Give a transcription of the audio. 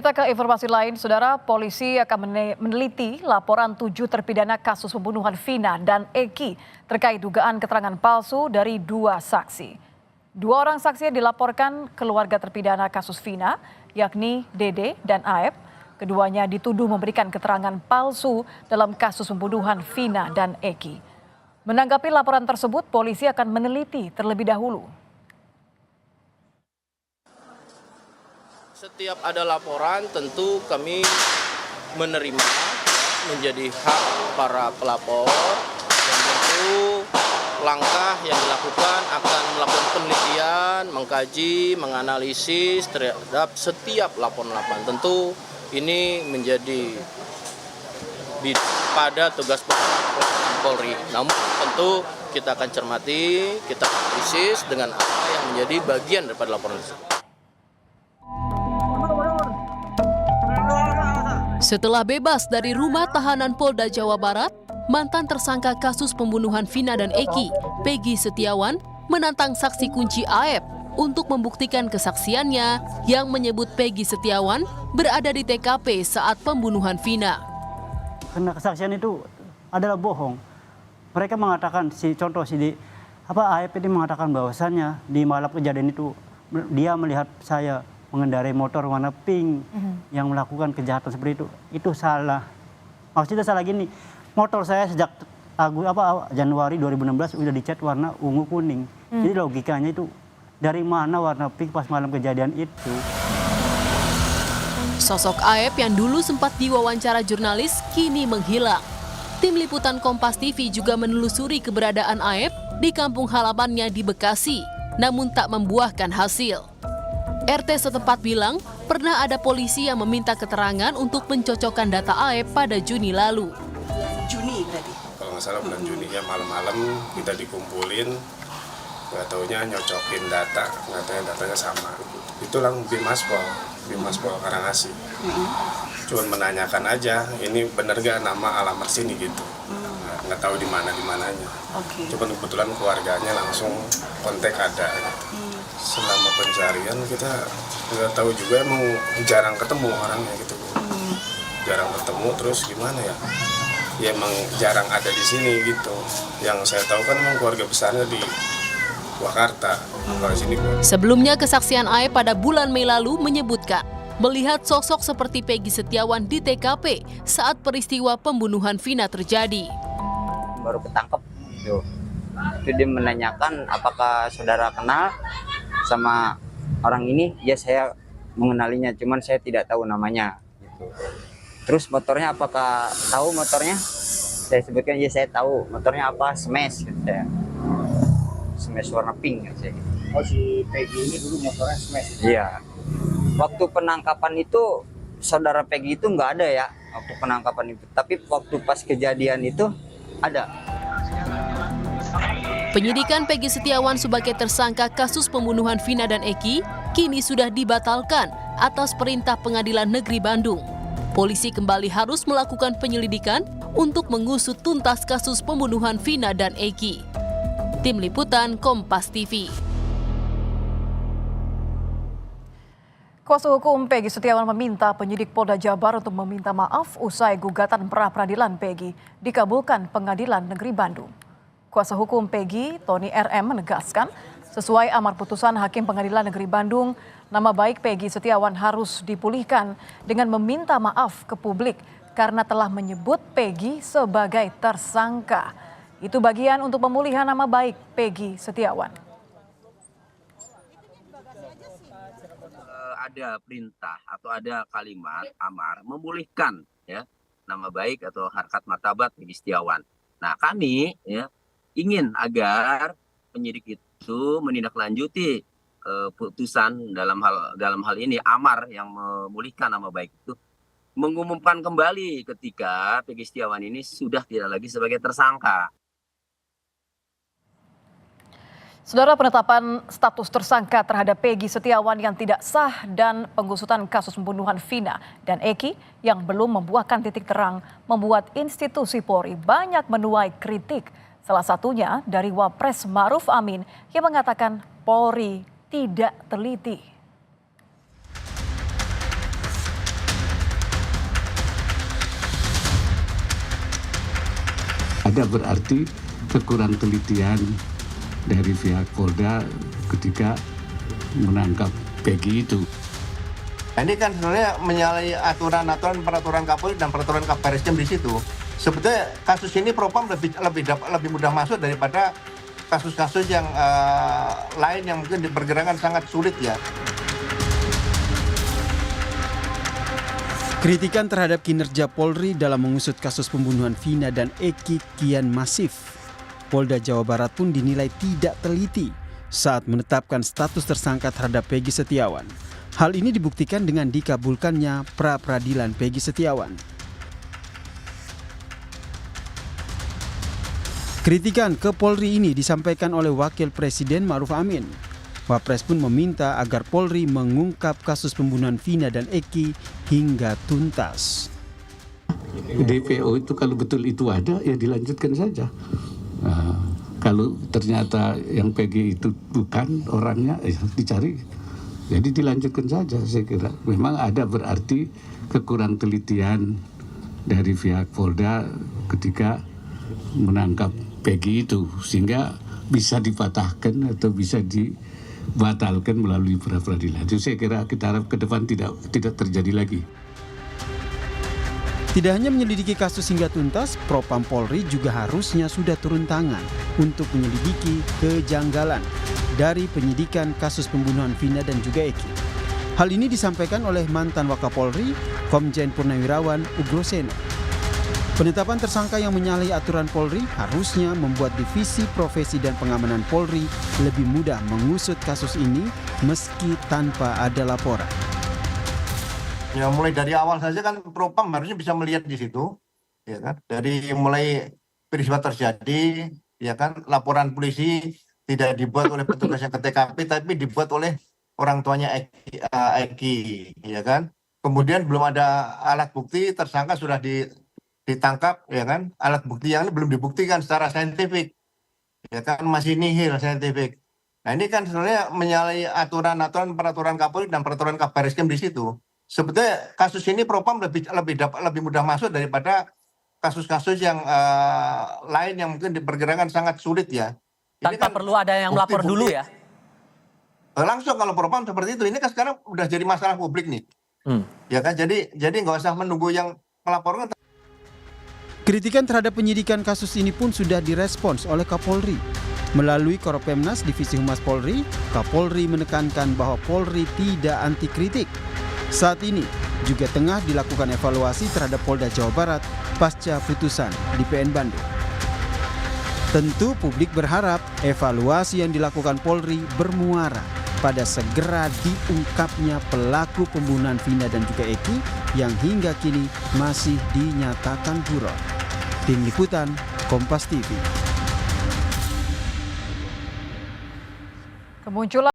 Kita ke informasi lain, Saudara. Polisi akan meneliti laporan 7 terpidana kasus pembunuhan Vina dan Eki terkait dugaan keterangan palsu dari 2 saksi. 2 orang saksi yang dilaporkan keluarga terpidana kasus Vina, yakni Dede dan Aep. Keduanya dituduh memberikan keterangan palsu dalam kasus pembunuhan Vina dan Eki. Menanggapi laporan tersebut, polisi akan meneliti terlebih dahulu. Setiap ada laporan tentu kami menerima, menjadi hak para pelapor, dan tentu langkah yang dilakukan akan melakukan penelitian, mengkaji, menganalisis terhadap setiap laporan-laporan. Tentu ini menjadi pada tugas Polri. Namun tentu kita akan cermati, kita analisis dengan apa yang menjadi bagian daripada laporan tersebut. Setelah bebas dari rumah tahanan Polda Jawa Barat, mantan tersangka kasus pembunuhan Vina dan Eki, Peggy Setiawan, menantang saksi kunci Aep untuk membuktikan kesaksiannya yang menyebut Peggy Setiawan berada di TKP saat pembunuhan Vina. Karena kesaksian itu adalah bohong. Mereka mengatakan, Aep ini mengatakan bahwasannya di malam kejadian itu dia melihat saya mengendarai motor warna pink yang melakukan kejahatan seperti itu salah. Maksudnya salah gini, motor saya sejak Januari 2016 udah dicat warna ungu kuning. Jadi logikanya itu dari mana warna pink pas malam kejadian itu? Sosok Aep yang dulu sempat diwawancara jurnalis kini menghilang. Tim liputan Kompas TV juga menelusuri keberadaan Aep di kampung halamannya di Bekasi, namun tak membuahkan hasil. RT setempat bilang pernah ada polisi yang meminta keterangan untuk mencocokkan data Aep pada Juni lalu. Juni tadi? Kalau nggak salah bulan Juni ya, malam-malam kita dikumpulin, nggak taunya nyocokin data, nggak taunya datanya sama. Itulah Bimaspol Karangasem. Cuman menanyakan aja, ini bener gak nama alamat sini gitu. Nggak tahu di mananya. Cuman kebetulan keluarganya langsung kontak ada gitu. Selama pencarian kita nggak tahu juga, emang jarang ketemu orangnya gitu. Jarang ketemu, terus gimana ya? Ya emang jarang ada di sini gitu. Yang saya tahu kan emang keluarga besarnya di Jakarta. Sebelumnya kesaksian Aep pada bulan Mei lalu menyebutkan melihat sosok seperti Peggy Setiawan di TKP saat peristiwa pembunuhan Vina terjadi. Baru ketangkep tuh. Itu dia menanyakan apakah saudara kenal sama orang ini. Ya saya mengenalinya, cuman saya tidak tahu namanya gitu. Terus motornya apakah tahu motornya? Saya sebutkan ya saya tahu motornya apa, Smash gitu saya. Smash warna pink gitu saya. Oh, si Peggy ini dulu motornya Smash? Iya. Waktu penangkapan itu saudara Peggy itu nggak ada ya waktu penangkapan itu, tapi waktu pas kejadian itu ada. Penyidikan Peggy Setiawan sebagai tersangka kasus pembunuhan Vina dan Eki kini sudah dibatalkan atas perintah Pengadilan Negeri Bandung. Polisi kembali harus melakukan penyelidikan untuk mengusut tuntas kasus pembunuhan Vina dan Eki. Tim Liputan Kompas TV. Kuasa hukum Peggy Setiawan meminta penyidik Polda Jabar untuk meminta maaf usai gugatan pra-peradilan Peggy dikabulkan Pengadilan Negeri Bandung. Kuasa hukum Peggy, Tony RM, menegaskan sesuai amar putusan Hakim Pengadilan Negeri Bandung, nama baik Peggy Setiawan harus dipulihkan dengan meminta maaf ke publik karena telah menyebut Peggy sebagai tersangka. Itu bagian untuk pemulihan nama baik Peggy Setiawan. Ada perintah atau ada kalimat amar memulihkan ya nama baik atau harkat martabat Peggy Setiawan. Nah, kami ya ingin agar penyidik itu menindaklanjuti putusan dalam hal ini amar yang memulihkan nama baik itu, mengumumkan kembali ketika Peggy Setiawan ini sudah tidak lagi sebagai tersangka. Saudara, penetapan status tersangka terhadap Peggy Setiawan yang tidak sah dan pengusutan kasus pembunuhan Vina dan Eki yang belum membuahkan titik terang membuat institusi Polri banyak menuai kritik. Salah satunya dari Wapres Maruf Amin yang mengatakan Polri tidak teliti. ada berarti kekurang telitian dari pihak Polda ketika menangkap Peggy itu. Ini kan sebenarnya menyalahi aturan-aturan peraturan Kapolri dan peraturan Kabariskem di situ. Sebetulnya kasus ini Propam lebih mudah masuk daripada kasus-kasus yang lain yang mungkin diperkirakan sangat sulit ya. Kritikan terhadap kinerja Polri dalam mengusut kasus pembunuhan Vina dan Eki kian masif. Polda Jawa Barat pun dinilai tidak teliti saat menetapkan status tersangka terhadap Peggy Setiawan. Hal ini dibuktikan dengan dikabulkannya pra-peradilan Peggy Setiawan. Kritikan ke Polri ini disampaikan oleh Wakil Presiden Ma'ruf Amin. Wapres pun meminta agar Polri mengungkap kasus pembunuhan Vina dan Eki hingga tuntas. DPO itu kalau betul itu ada, ya dilanjutkan saja. Kalau ternyata yang Peggy itu bukan orangnya, ya dicari. Jadi dilanjutkan saja, saya kira. Memang ada berarti kekurang telitian dari pihak Polda ketika menangkap Peggy itu, sehingga bisa dipatahkan atau bisa dibatalkan melalui pra-peradilan. Itu saya kira kita harap ke depan tidak terjadi lagi. Tidak hanya menyelidiki kasus hingga tuntas, Propam Polri juga harusnya sudah turun tangan untuk menyelidiki kejanggalan dari penyidikan kasus pembunuhan Vina dan juga Eki. Hal ini disampaikan oleh mantan Wakapolri, Komjen Purnawirawan Ugroseno. Penetapan tersangka yang menyalahi aturan Polri harusnya membuat Divisi Profesi dan Pengamanan Polri lebih mudah mengusut kasus ini meski tanpa ada laporan. Ya mulai dari awal saja kan Propam harusnya bisa melihat di situ, ya kan. Dari mulai peristiwa terjadi, ya kan, laporan polisi tidak dibuat oleh petugas yang ke TKP, tapi dibuat oleh orang tuanya Eki, ya kan. Kemudian belum ada alat bukti, tersangka sudah ditangkap, ya kan. Alat bukti yang ini belum dibuktikan secara saintifik, ya kan, masih nihil saintifik. Nah ini kan sebenarnya menyalahi aturan-aturan peraturan Kapolri dan peraturan Kabariskem di situ. Sebetulnya kasus ini Propam lebih mudah masuk daripada kasus-kasus yang lain yang mungkin diperkirakan sangat sulit ya. Ini Tanpa kan perlu ada yang melapor dulu ya? Langsung kalau Propam seperti itu, ini kan sekarang udah jadi masalah publik nih. Ya kan, jadi nggak usah menunggu yang melaporkan. Kritikan terhadap penyidikan kasus ini pun sudah direspons oleh Kapolri. Melalui Koropemnas Divisi Humas Polri, Kapolri menekankan bahwa Polri tidak anti kritik. Saat ini juga tengah dilakukan evaluasi terhadap Polda Jawa Barat pasca putusan di PN Bandung. Tentu publik berharap evaluasi yang dilakukan Polri bermuara pada segera diungkapnya pelaku pembunuhan Vina dan juga Eki yang hingga kini masih dinyatakan buron. Tim Liputan, Kompas TV. Kemunculan